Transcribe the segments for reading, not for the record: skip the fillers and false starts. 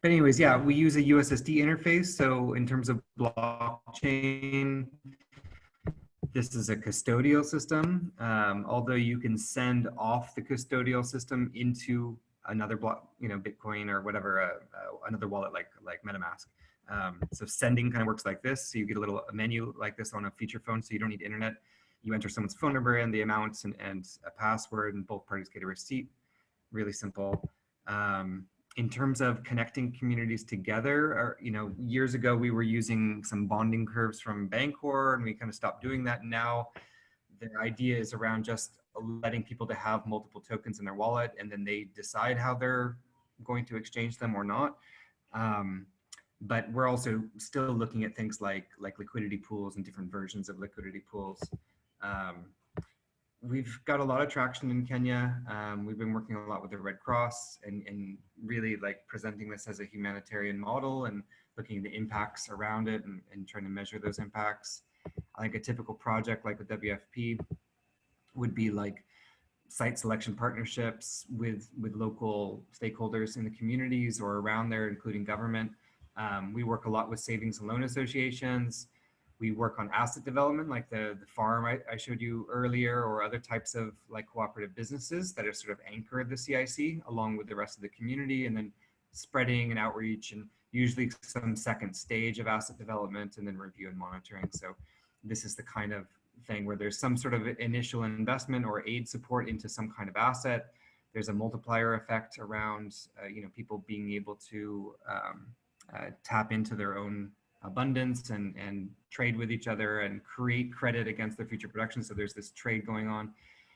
But anyways, yeah, we use a USSD interface. So in terms of blockchain, this is a custodial system. Although you can send off the custodial system into another block, Bitcoin or whatever, another wallet like MetaMask. So sending kind of works like this. So you get a menu like this on a feature phone, so you don't need internet. You enter someone's phone number and the amounts and a password, and both parties get a receipt. Really simple. In terms of connecting communities together, years ago we were using some bonding curves from Bancor, and we kind of stopped doing that. Now the idea is around just letting people to have multiple tokens in their wallet, and then they decide how they're going to exchange them or not. But we're also still looking at things like liquidity pools and different versions of liquidity pools. We've got a lot of traction in Kenya. We've been working a lot with the Red Cross and really like presenting this as a humanitarian model and looking at the impacts around it and trying to measure those impacts. I think a typical project like with WFP would be like site selection partnerships with local stakeholders in the communities or around there, including government. We work a lot with savings and loan associations. We work on asset development, like the farm I showed you earlier, or other types of like cooperative businesses that are sort of anchored the CIC along with the rest of the community, and then spreading and outreach, and usually some second stage of asset development, and then review and monitoring. So this is the kind of thing where there's some sort of initial investment or aid support into some kind of asset. There's a multiplier effect around people being able to tap into their own abundance and trade with each other and create credit against their future production. So there's this trade going on.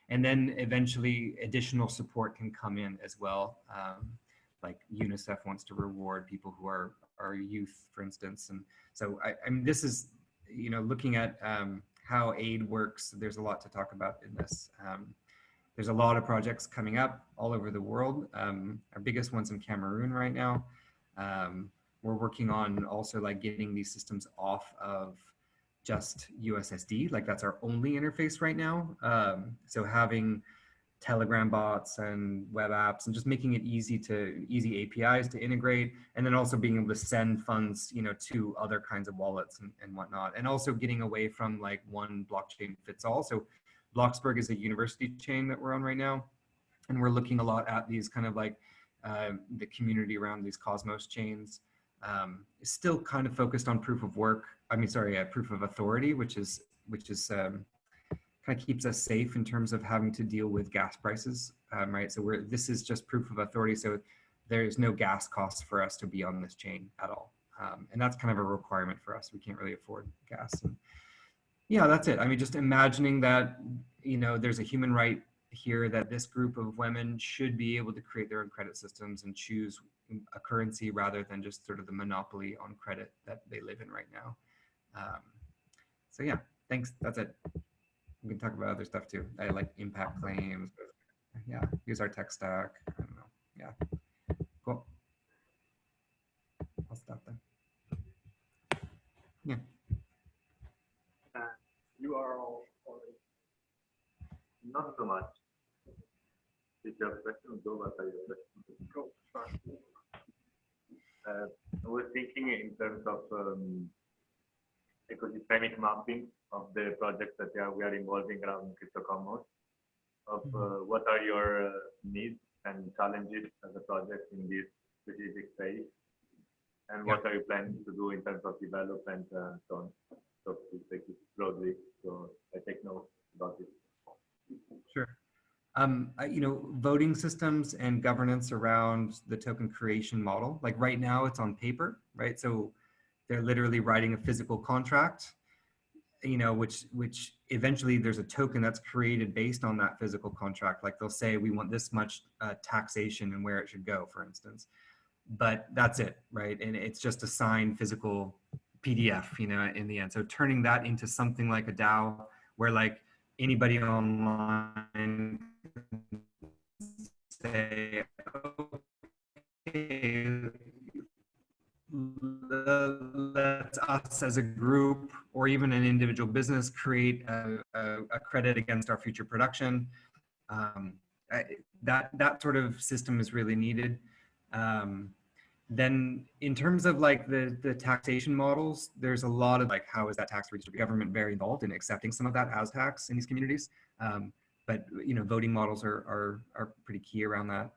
And then eventually additional support can come in as well. Like UNICEF wants to reward people who are youth, for instance. And so I mean, this is, looking at how aid works. There's a lot to talk about in this. There's a lot of projects coming up all over the world. Our biggest one's in Cameroon right now. We're working on also like getting these systems off of just USSD, like that's our only interface right now. So having Telegram bots and web apps and just making it easy APIs to integrate, and then also being able to send funds, to other kinds of wallets and whatnot, and also getting away from like one blockchain fits all. So Bloxburg is a university chain that we're on right now, and we're looking a lot at these kind of like the community around these Cosmos chains. Is still kind of focused on proof of work. Proof of authority, which is kind of keeps us safe in terms of having to deal with gas prices, right? So this is just proof of authority. So there's no gas costs for us to be on this chain at all. And that's kind of a requirement for us. We can't really afford gas. And yeah, that's it. I mean, just imagining that, there's a human right here that this group of women should be able to create their own credit systems and choose a currency rather than just sort of the monopoly on credit that they live in right now. So yeah, thanks. That's it. We can talk about other stuff too. I like impact claims. Yeah, use our tech stack. I don't know. Yeah, cool. I'll stop then. Yeah. You are all already. Not so much. If you have a question, go back to your question. Go. I was thinking in terms of ecosystemic mapping of the projects that we are involving around CryptoCommons, of what are your needs and challenges as a project in this specific phase, and what are you planning to do in terms of development and so on. So to take it broadly, so I take notes about it. Sure. Voting systems and governance around the token creation model, like right now it's on paper, right? So they're literally writing a physical contract, which eventually there's a token that's created based on that physical contract. Like they'll say, we want this much taxation and where it should go, for instance. But that's it, right? And it's just a signed physical PDF, in the end. So turning that into something like a DAO where like anybody online say, okay, let's us as a group or even an individual business create a credit against our future production. That sort of system is really needed. Then in terms of like the taxation models, there's a lot of like, how is that tax redistributed? Government very involved in accepting some of that as tax in these communities. But you know, voting models are pretty key around that.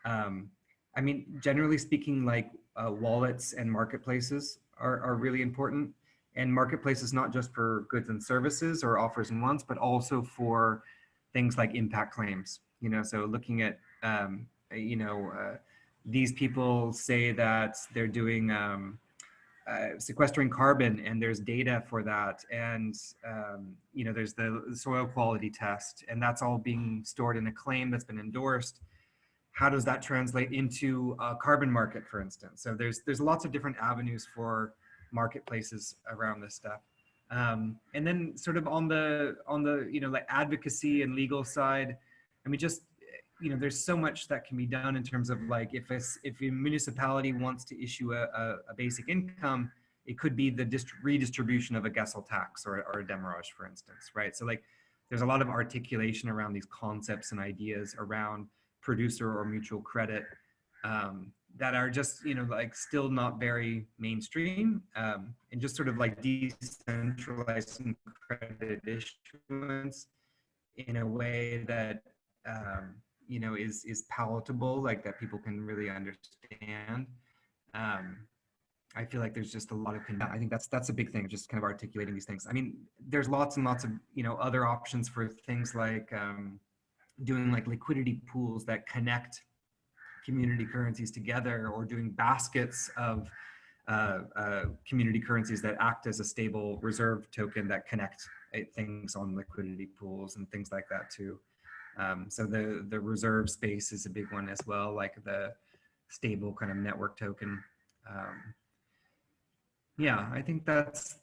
I mean, generally speaking, like wallets and marketplaces are really important. And marketplaces, not just for goods and services or offers and wants, but also for things like impact claims. You know, so looking at, you know, these people say that they're doing sequestering carbon, and there's data for that, and you know, there's the soil quality test, and that's all being stored in a claim that's been endorsed. How does that translate into a carbon market, for instance? So there's lots of different avenues for marketplaces around this stuff. And then sort of on the you know, like advocacy and legal side, I mean, just, you know, there's so much that can be done in terms of like, if a municipality wants to issue a basic income, it could be the redistribution of a Gessel tax or a demurrage, for instance, right? So like, there's a lot of articulation around these concepts and ideas around producer or mutual credit that are just, you know, like still not very mainstream, and just sort of like decentralizing credit issuance in a way that you know, is palatable, like that people can really understand. I feel like there's just a lot of, I think that's a big thing, just kind of articulating these things. I mean, there's lots and lots of, you know, other options for things like doing like liquidity pools that connect community currencies together, or doing baskets of community currencies that act as a stable reserve token that connect things on liquidity pools and things like that too. So the reserve space is a big one as well, like the stable kind of network token. Yeah, I think that's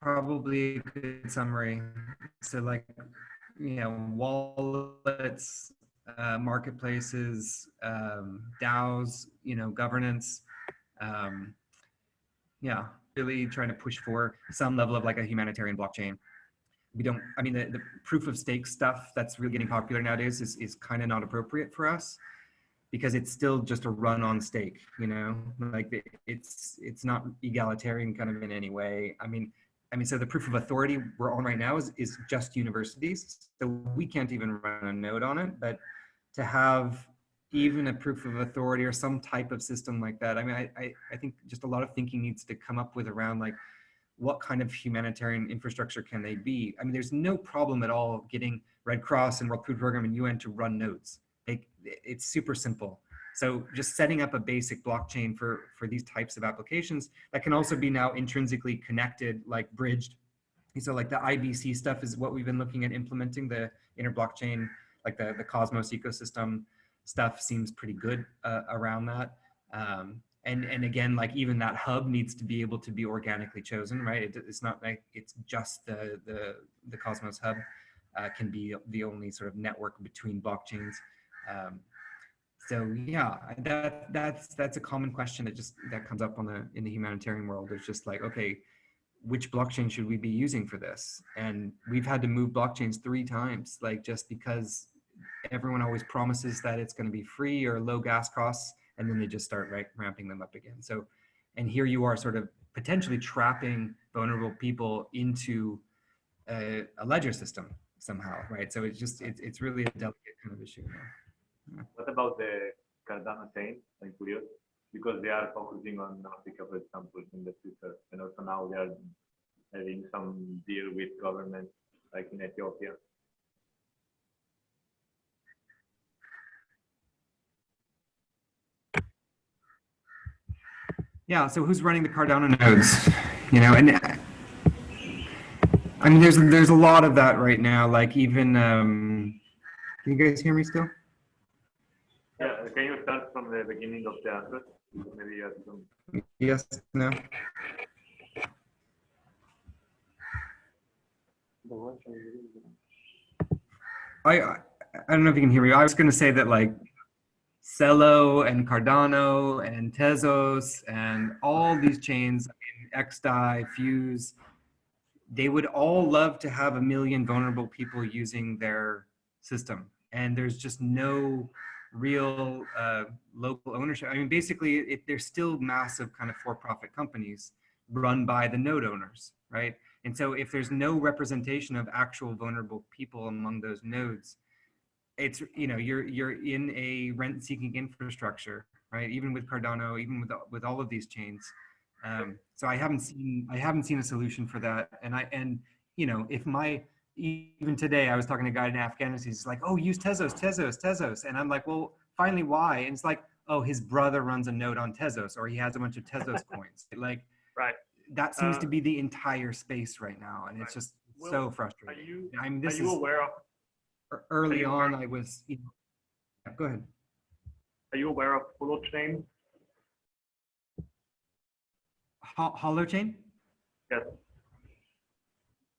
probably a good summary. So like, you know, wallets, marketplaces, DAOs, you know, governance. Yeah, really trying to push for some level of like a humanitarian blockchain. We don't, I mean, the proof of stake stuff that's really getting popular nowadays is kind of not appropriate for us, because it's still just a run on stake, you know, like it's not egalitarian kind of in any way. I mean, so the proof of authority we're on right now is just universities. So we can't even run a node on it, but to have even a proof of authority or some type of system like that, I mean, I think just a lot of thinking needs to come up with around like, what kind of humanitarian infrastructure can they be? I mean, there's no problem at all getting Red Cross and World Food Program and UN to run nodes. It's super simple. So just setting up a basic blockchain for these types of applications that can also be now intrinsically connected, like bridged. So like the IBC stuff is what we've been looking at implementing, the inter-blockchain, like the Cosmos ecosystem stuff seems pretty good around that. And again, like even that hub needs to be able to be organically chosen, right? It's not like it's just the Cosmos hub can be the only sort of network between blockchains. So yeah, that's a common question that comes up in the humanitarian world. It's just like, okay, which blockchain should we be using for this? And we've had to move blockchains 3 times, like just because everyone always promises that it's going to be free or low gas costs, and then they just start ramping them up again. So, and here you are sort of potentially trapping vulnerable people into a ledger system somehow, right? So it's really a delicate kind of issue. Yeah. What about the Cardano chain? I'm curious, because they are focusing on Africa, for example, in the future, and also now they are having some deal with governments, like in Ethiopia. Yeah, so who's running the Cardano nodes? You know, and I mean, there's a lot of that right now. Like even, can you guys hear me still? Yeah, can you start from the beginning of the answer? Maybe you have some. Yes, no. I don't know if you can hear me. I was going to say that like Celo and Cardano and Tezos and all these chains, I mean, XDAI, Fuse, they would all love to have 1 million vulnerable people using their system. And there's just no real local ownership. I mean, basically, they're still massive kind of for-profit companies run by the node owners, right? And so if there's no representation of actual vulnerable people among those nodes, it's, you know, you're in a rent-seeking infrastructure, right? Even with Cardano, even with all of these chains. So I haven't seen a solution for that. And you know, even today I was talking to a guy in Afghanistan. He's like, "Oh, use Tezos," and I'm like, "Well, finally, why?" And it's like, "Oh, his brother runs a node on Tezos, or he has a bunch of Tezos coins." Like, Right. that seems to be the entire space right now, and it's just so frustrating. I mean, this is aware of? Early on, I was, you know, yeah, go ahead. Are you aware of Holochain? Holochain? Yes.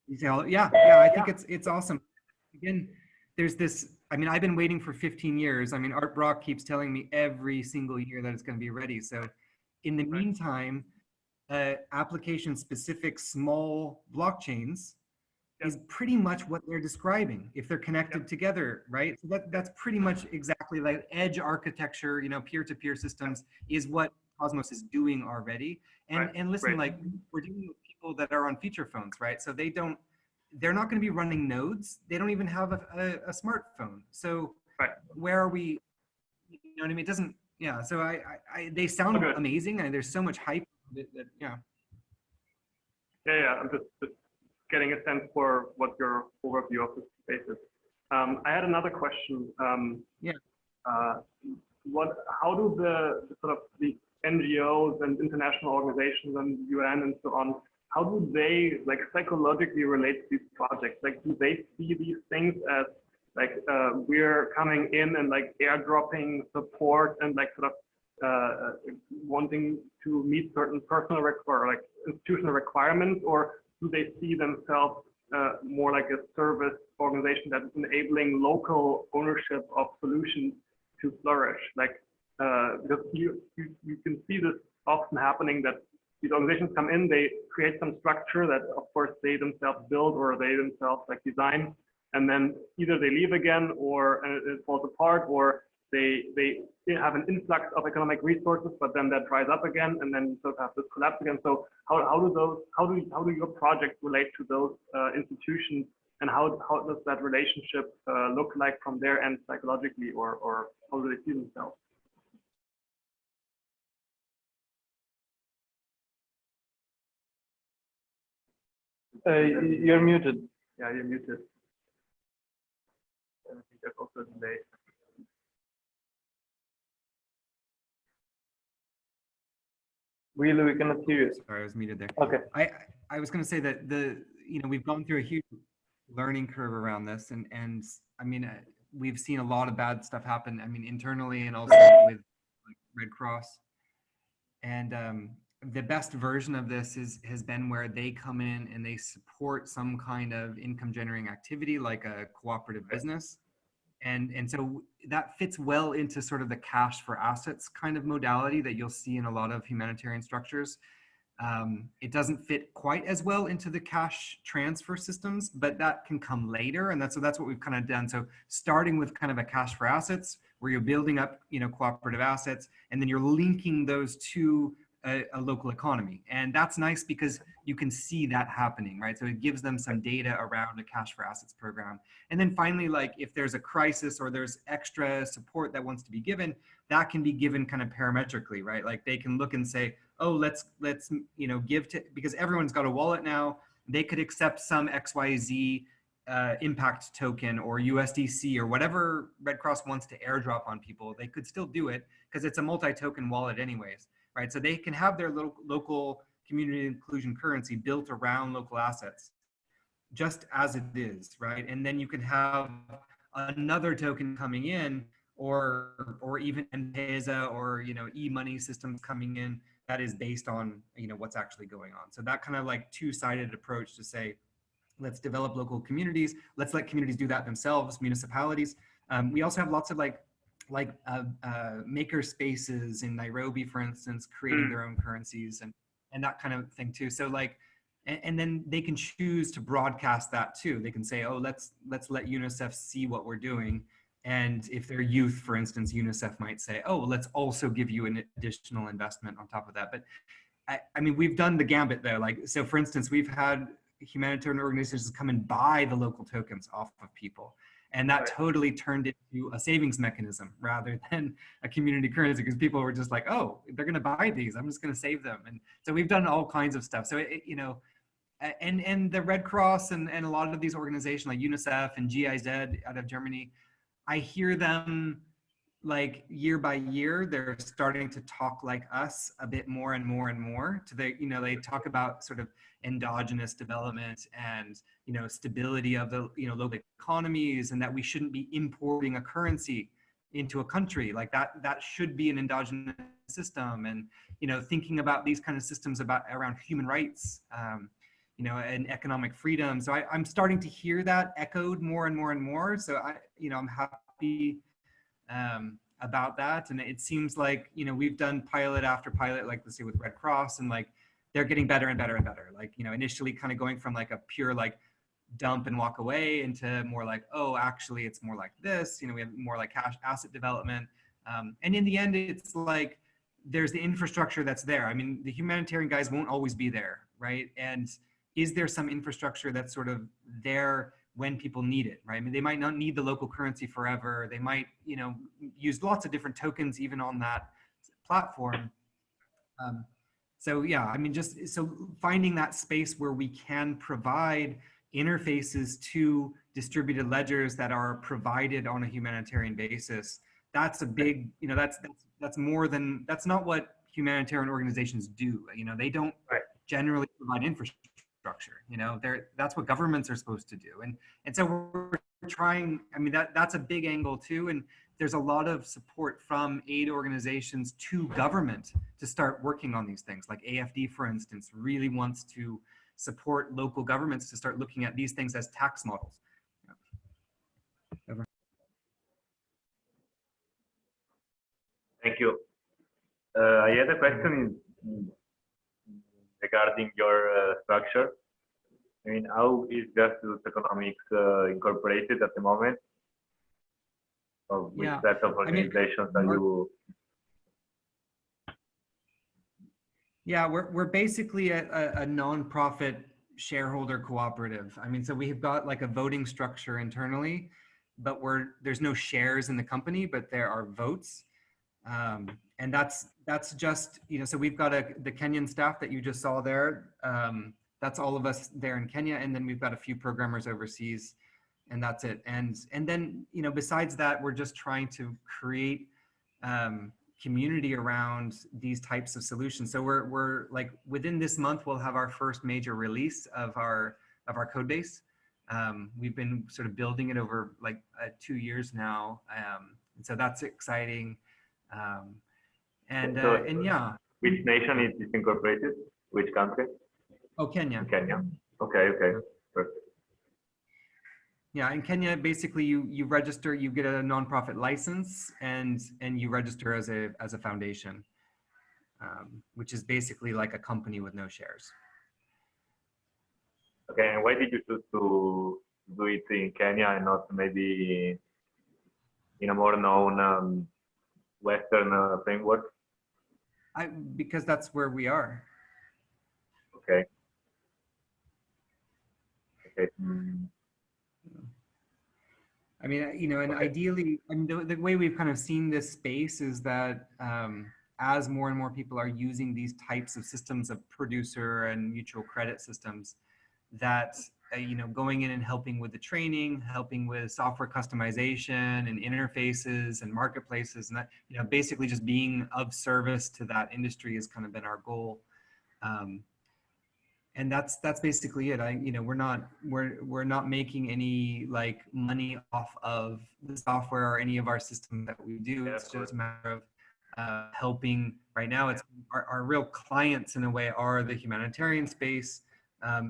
You say, yeah, I think it's awesome. Again, there's this, I mean, I've been waiting for 15 years. I mean, Art Brock keeps telling me every single year that it's going to be ready. So in the meantime, application-specific small blockchains is pretty much what they're describing if they're connected together, right? So that's pretty much exactly like edge architecture, you know, peer-to-peer systems is what Cosmos is doing already. And listen, like, we're dealing with people that are on feature phones, right? So they're not going to be running nodes. They don't even have a smartphone. So where are we? You know what I mean? It doesn't, yeah. So they sound amazing, and there's so much hype that yeah. Yeah, I'm just getting a sense for what your overview of the space is. I had another question. How do the sort of the NGOs and international organizations and UN and so on, how do they like psychologically relate to these projects? Like, do they see these things as like we're coming in and like airdropping support and like sort of wanting to meet certain personal or like institutional requirements, or do they see themselves more like a service organization that's enabling local ownership of solutions to flourish? Like, because you can see this often happening, that these organizations come in, they create some structure that of course they themselves build or they themselves like design, and then either they leave again or it falls apart, or they have an influx of economic resources, but then that dries up again, and then sort of have this collapse again. So how do your projects relate to those institutions, and how does that relationship look like from their end psychologically, or how do they see themselves? You're muted. Yeah, you're muted. I think there's also a delay. Really, we cannot hear you. Sorry, I was muted there. Okay. I was going to say that you know, we've gone through a huge learning curve around this, and I mean, we've seen a lot of bad stuff happen. I mean, internally and also with like Red Cross. And the best version of this has been where they come in and they support some kind of income generating activity, like a cooperative business. And so that fits well into sort of the cash for assets kind of modality that you'll see in a lot of humanitarian structures. It doesn't fit quite as well into the cash transfer systems, but that can come later. And that's what we've kind of done. So starting with kind of a cash for assets, where you're building up, you know, cooperative assets, and then you're linking those to a local economy. And that's nice because you can see that happening, right? So it gives them some data around a cash for assets program. And then finally, like if there's a crisis or there's extra support that wants to be given, that can be given kind of parametrically, right? Like they can look and say, oh, let's you know, give to, because everyone's got a wallet now, they could accept some XYZ impact token or USDC or whatever Red Cross wants to airdrop on people. They could still do it because it's a multi-token wallet anyways, right? So they can have their local community inclusion currency built around local assets, just as it is, right? And then you can have another token coming in, or even M-Pesa or, you know, e-money systems coming in that is based on, you know, what's actually going on. So that kind of like two-sided approach to say, let's develop local communities. Let's let communities do that themselves, municipalities. We also have lots of maker spaces in Nairobi, for instance, creating their own currencies and that kind of thing too. So like, and then they can choose to broadcast that too. They can say, oh, let's let UNICEF see what we're doing. And if they're youth, for instance, UNICEF might say, oh, well, let's also give you an additional investment on top of that. But I mean, we've done the gambit though. Like, so for instance, we've had humanitarian organizations come and buy the local tokens off of people. And that totally turned into a savings mechanism rather than a community currency, because people were just like, oh, they're going to buy these, I'm just going to save them. And so we've done all kinds of stuff. So, you know, and the Red Cross and a lot of these organizations like UNICEF and GIZ out of Germany, I hear them like year by year, they're starting to talk like us a bit more and more and more to the, you know, they talk about sort of endogenous development and, you know, stability of the, you know, local economies, and that we shouldn't be importing a currency into a country like that. That should be an endogenous system. And, you know, thinking about these kind of systems around human rights, you know, and economic freedom. So I'm starting to hear that echoed more and more and more. So you know, I'm happy about that. And it seems like, you know, we've done pilot after pilot, like let's say with Red Cross, and like they're getting better and better and better. Like, you know, initially kind of going from like a pure like dump and walk away into more like, oh, actually it's more like this, you know, we have more like cash asset development. And in the end, it's like, there's the infrastructure that's there. I mean, the humanitarian guys won't always be there, right? And is there some infrastructure that's sort of there when people need it, right? I mean, they might not need the local currency forever. They might, you know, use lots of different tokens even on that platform. So yeah, I mean, just so finding that space where we can provide interfaces to distributed ledgers that are provided on a humanitarian basis. That's a big, you know, that's more than, that's not what humanitarian organizations do. You know, they don't generally provide infrastructure. You know, that's what governments are supposed to do. And so we're trying, I mean, that's a big angle too. And there's a lot of support from aid organizations to government to start working on these things. Like AFD, for instance, really wants to support local governments to start looking at these things as tax models. Thank you. I had a question regarding your structure. I mean, how is Grassroots Economics incorporated at the moment? Of which set of organizations are you? Yeah, we're basically a nonprofit shareholder cooperative. I mean, so we've got like a voting structure internally, but there's no shares in the company, but there are votes. And that's just, you know, so we've got the Kenyan staff that you just saw there. That's all of us there in Kenya. And then we've got a few programmers overseas, and that's it. And then, you know, besides that, we're just trying to create community around these types of solutions. So we're like, within this month, we'll have our first major release of our code base. We've been sort of building it over like 2 years now. And so that's exciting. And yeah. Which nation is this incorporated? Which country? Oh, Kenya. Kenya. Okay. Perfect. Yeah, in Kenya, basically you register, you get a nonprofit license, and you register as a foundation, which is basically like a company with no shares. Okay, and why did you choose to do it in Kenya and not maybe in a more known Western framework? Because that's where we are. Okay. I mean, you know, and ideally, I mean, the way we've kind of seen this space is that as more and more people are using these types of systems of producer and mutual credit systems, that, you know, going in and helping with the training, helping with software customization and interfaces and marketplaces, and that, you know, basically just being of service to that industry has kind of been our goal. And that's basically it. You know, we're not making any like money off of the software or any of our systems that we do. It's just a matter of helping. Right now, it's our real clients in a way are the humanitarian space,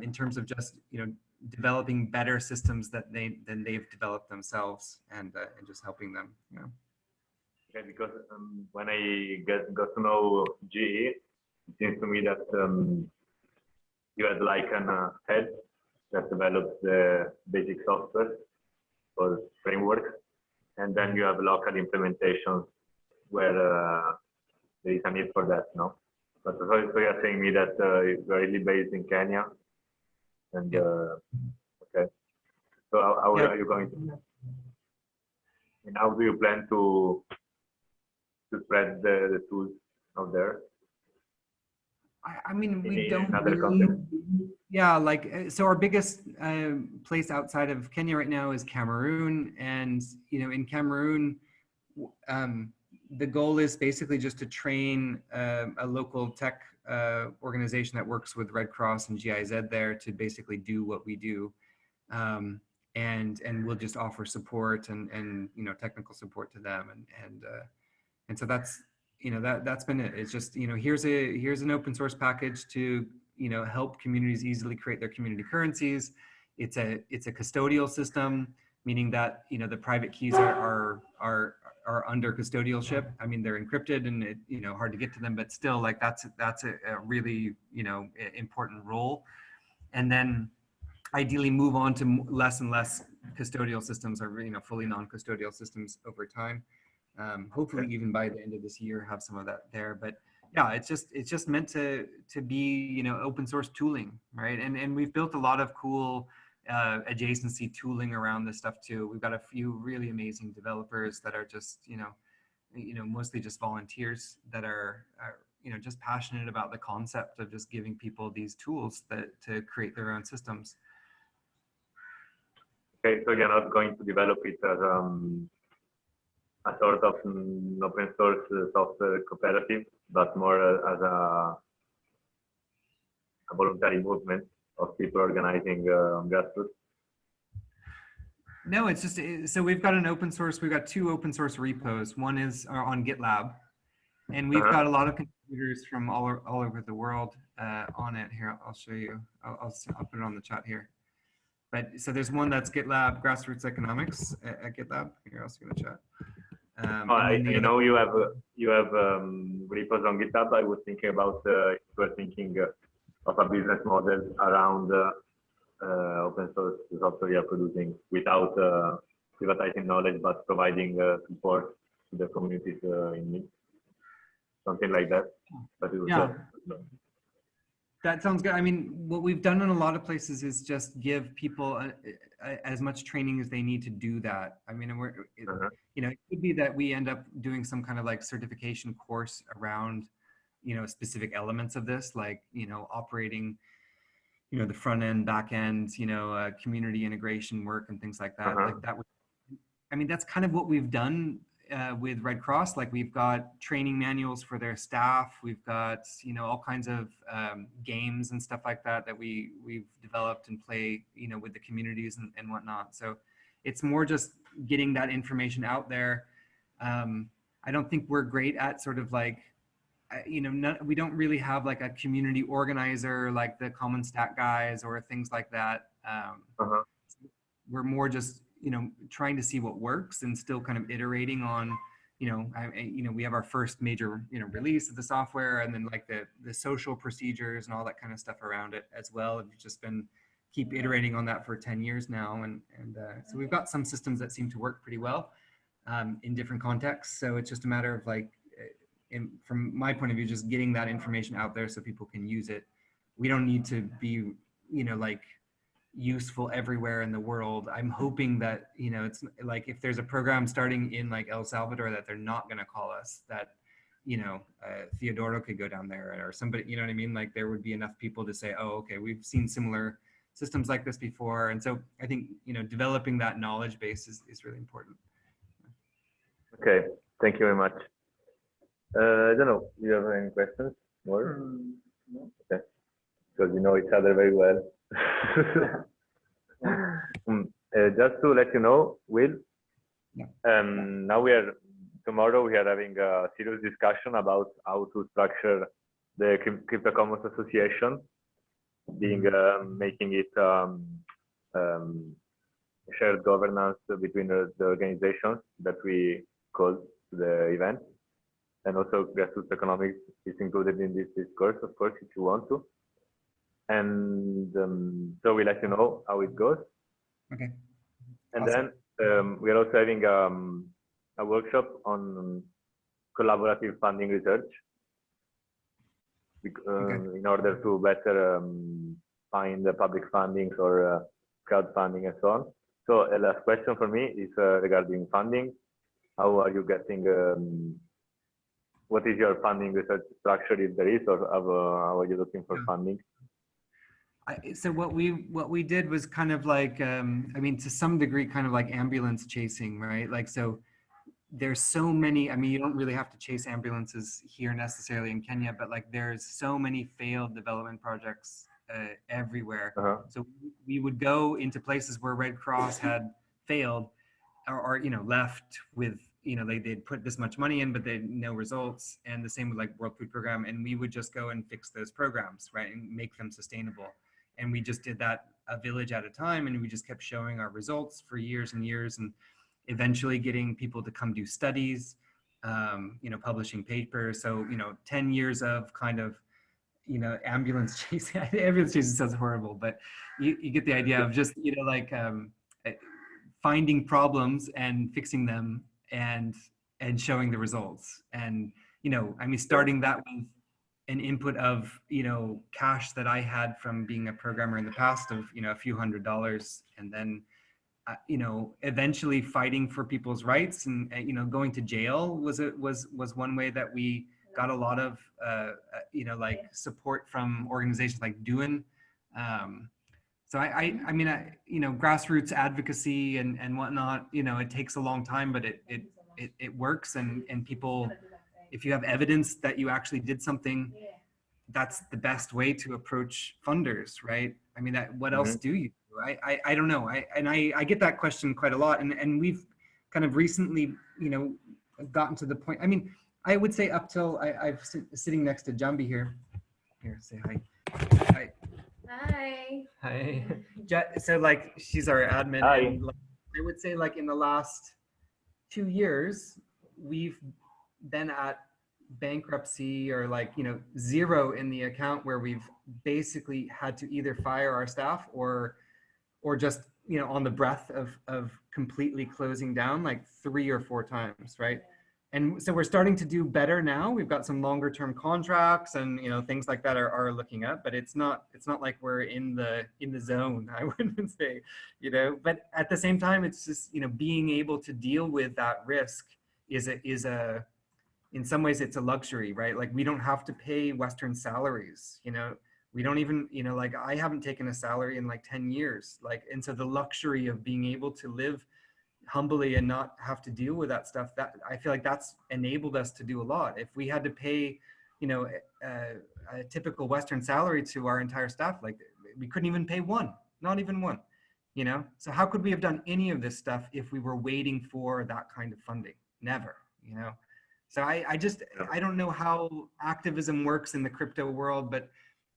in terms of just, you know, developing better systems than they've developed themselves, and just helping them. You know. Okay, because when I got to know GE, it seems to me that you had like an head that developed the basic software or framework, and then you have local implementations where there is a need for that, no? But so you're saying me that you're really based in Kenya, and okay. So how are you going to? And how do you plan to spread the tools out there? I mean, we in don't other really, countries? yeah, like, so our biggest place outside of Kenya right now is Cameroon. And, you know, in Cameroon, the goal is basically just to train a local tech organization that works with Red Cross and GIZ there to basically do what we do. And we'll just offer support and you know, technical support to them. And so that's, you know, that's been it. It's just, you know, here's an open source package to, you know, help communities easily create their community currencies. It's a custodial system, meaning that, you know, the private keys are under custodialship. I mean, they're encrypted and it, you know, hard to get to them, but still, like, that's a really, you know, important role. And then ideally move on to less and less custodial systems, or, you know, fully non-custodial systems over time. Hopefully even by the end of this year have some of that there. But yeah, it's just meant to be, you know, open source tooling, right? And we've built a lot of cool adjacency tooling around this stuff too. We've got a few really amazing developers that are just, you know, mostly just volunteers that are you know, just passionate about the concept of just giving people these tools to create their own systems. Okay, so you're not going to develop it as a sort of open source software cooperative, but more as a voluntary movement of people organizing grassroots? No, it's just, so we've got we've got two open source repos. One is on GitLab, and we've got a lot of contributors from all over the world on it. Here, I'll show you. I'll put it on the chat here. But so there's one that's GitLab, Grassroots Economics at GitLab. Here, I'll see in the chat. I know you have repos on GitHub. I was thinking about you were thinking of a business model around open source software you're producing without privatizing knowledge, but providing support to the communities in need. Something like that. But it was that sounds good. I mean, what we've done in a lot of places is just give people as much training as they need to do that. I mean, you know, it could be that we end up doing some kind of like certification course around, you know, specific elements of this, like, you know, operating, you know, the front end, back end, you know, community integration work and things like that. Like that would, I mean, that's kind of what we've done with Red Cross. Like, we've got training manuals for their staff. We've got, you know, all kinds of games and stuff like that we've developed and play, you know, with the communities and whatnot. So it's more just getting that information out there. I don't think we're great at sort of like, you know, we don't really have like a community organizer like the Common Stack guys or things like that. We're more just, you know, trying to see what works and still kind of iterating on, you know, we have our first major, you know, release of the software, and then like the social procedures and all that kind of stuff around it as well. And we've just been keep iterating on that for 10 years now. And so we've got some systems that seem to work pretty well in different contexts. So it's just a matter of like, from my point of view, just getting that information out there so people can use it. We don't need to be, you know, like useful everywhere in the world. I'm hoping that, you know, it's like if there's a program starting in like El Salvador that they're not going to call us, that, you know, Theodoro could go down there or somebody, you know what I mean? Like there would be enough people to say, oh, okay, we've seen similar systems like this before. And so I think, you know, developing that knowledge base is really important. Okay, thank you very much. I don't know, do you have any questions more? No. Okay, because you know each other very well. Just to let you know, Will, now tomorrow we are having a serious discussion about how to structure the Crypto Commons Association, making it shared governance between the organizations that we called the event. And also Grassroots Economics is included in this discourse, of course, if you want to. And so we'll let you know how it goes. Okay. And awesome. then we are also having a workshop on collaborative funding research Okay. in order to better find the public fundings or crowdfunding and so on. So a last question for me is regarding funding. How are you getting, what is your funding research structure if there is, or how are you looking for funding? So what we did was kind of like, I mean, to some degree, kind of like ambulance chasing, right? Like, so there's so many, I mean, you don't really have to chase ambulances here necessarily in Kenya, but like there's so many failed development projects everywhere. So we would go into places where Red Cross had failed or you know, left with, you know, they'd put this much money in, but they had no results. And the same with like World Food Program. And we would just go and fix those programs, right? And make them sustainable. And we just did that a village at a time. And we just kept showing our results for years and years, and eventually getting people to come do studies, you know, publishing papers. So, you know, 10 years of kind of, you know, ambulance chasing. Ambulance chasing sounds horrible, but you get the idea of just, you know, like finding problems and fixing them and showing the results. And, you know, I mean, starting that with an input of, you know, cash that I had from being a programmer in the past of, you know, a few $100s, and then you know, eventually fighting for people's rights, and you know, going to jail was one way that we got a lot of you know, like support from organizations like DUIN. So I mean, you know, grassroots advocacy and whatnot, you know, it takes a long time, but it works, and people, if you have evidence that you actually did something, that's the best way to approach funders, right? I mean, what else do you do? I don't know. I get that question quite a lot, and we've kind of recently, you know, gotten to the point. I mean, I would say up till I've sitting next to Jambi here. Here, say hi. Hi. Hi. Hi. So like, she's our admin. Hi. And like, I would say like in the last 2 years, we've been at bankruptcy, or like, you know, zero in the account, where we've basically had to either fire our staff or just, you know, on the breath of completely closing down like 3 or 4 times, right? And so we're starting to do better now. We've got some longer term contracts, and, you know, things like that are looking up, but it's not like we're in the zone, I wouldn't say, you know. But at the same time, it's just, you know, being able to deal with that risk is a in some ways it's a luxury, right? Like, we don't have to pay Western salaries, you know. We don't even, you know, like, I haven't taken a salary in like 10 years. Like, and so the luxury of being able to live humbly and not have to deal with that stuff, that I feel like that's enabled us to do a lot. If we had to pay, you know, a typical Western salary to our entire staff, like, we couldn't even pay one, not even one, you know? So how could we have done any of this stuff if we were waiting for that kind of funding? Never, you know? So I don't know how activism works in the crypto world, but,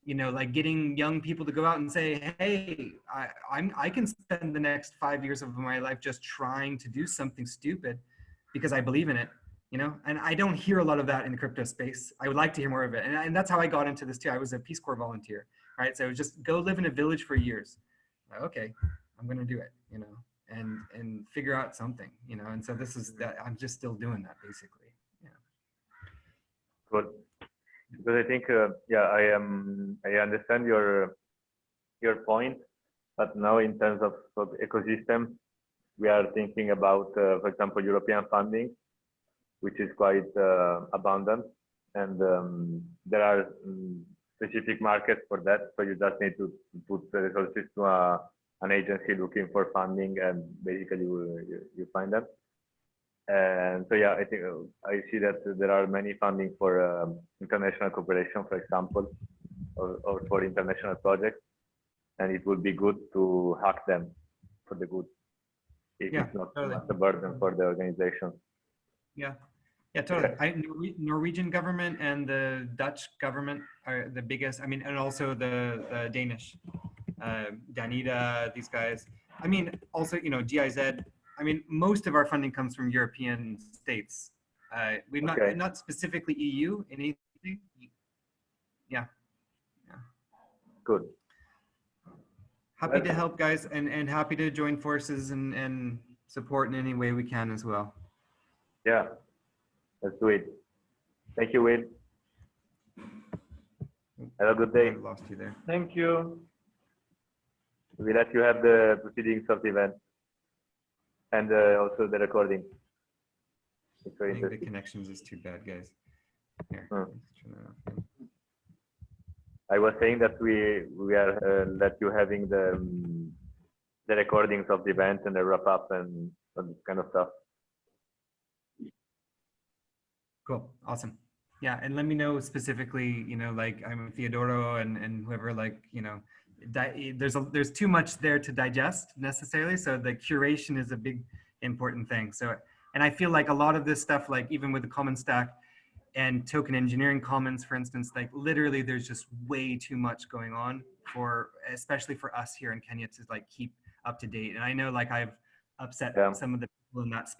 you know, like, getting young people to go out and say, hey, I can spend the next 5 years of my life just trying to do something stupid because I believe in it, you know? And I don't hear a lot of that in the crypto space. I would like to hear more of it. And that's how I got into this too. I was a Peace Corps volunteer, right? So just go live in a village for years. Okay, I'm gonna do it, you know, and figure out something, you know? And so this is that, I'm just still doing that basically. Good. Because I think, yeah, I understand your point, but now in terms of ecosystem, we are thinking about, for example, European funding, which is quite abundant, and there are specific markets for that. So you just need to put the resources to an agency looking for funding, and basically you find them. And so, yeah, I think I see that there are many funding for international cooperation, for example, or for international projects, and it would be good to hack them for the good. If it's not totally a burden for the organization. Yeah, yeah, totally. Norwegian government and the Dutch government are the biggest. I mean, and also the Danish, Danida, these guys. I mean, also, you know, GIZ. I mean, most of our funding comes from European states. We're not specifically EU in anything. Yeah. Good. Happy to help, guys, and happy to join forces and support in any way we can as well. Yeah, let's do it. Thank you, Will. Have a good day. I lost you there. Thank you. We let you have the proceedings of the event and also the recording. It's I very think the interesting. connections is too bad, guys. Here, Hmm. let's turn that off. I was saying that we are let you having the recordings of the event and the wrap up and all this kind of stuff. Cool, awesome. Yeah, and let me know specifically, you know, like I'm Theodoro and whoever, like, you know, there's too much there to digest necessarily. So the curation is a big important thing. So, and I feel like a lot of this stuff, like even with the common stack and token engineering commons, for instance, like literally there's just way too much going on for, especially for us here in Kenya to like keep up to date. And I know like I've upset Yeah. some of the people in that space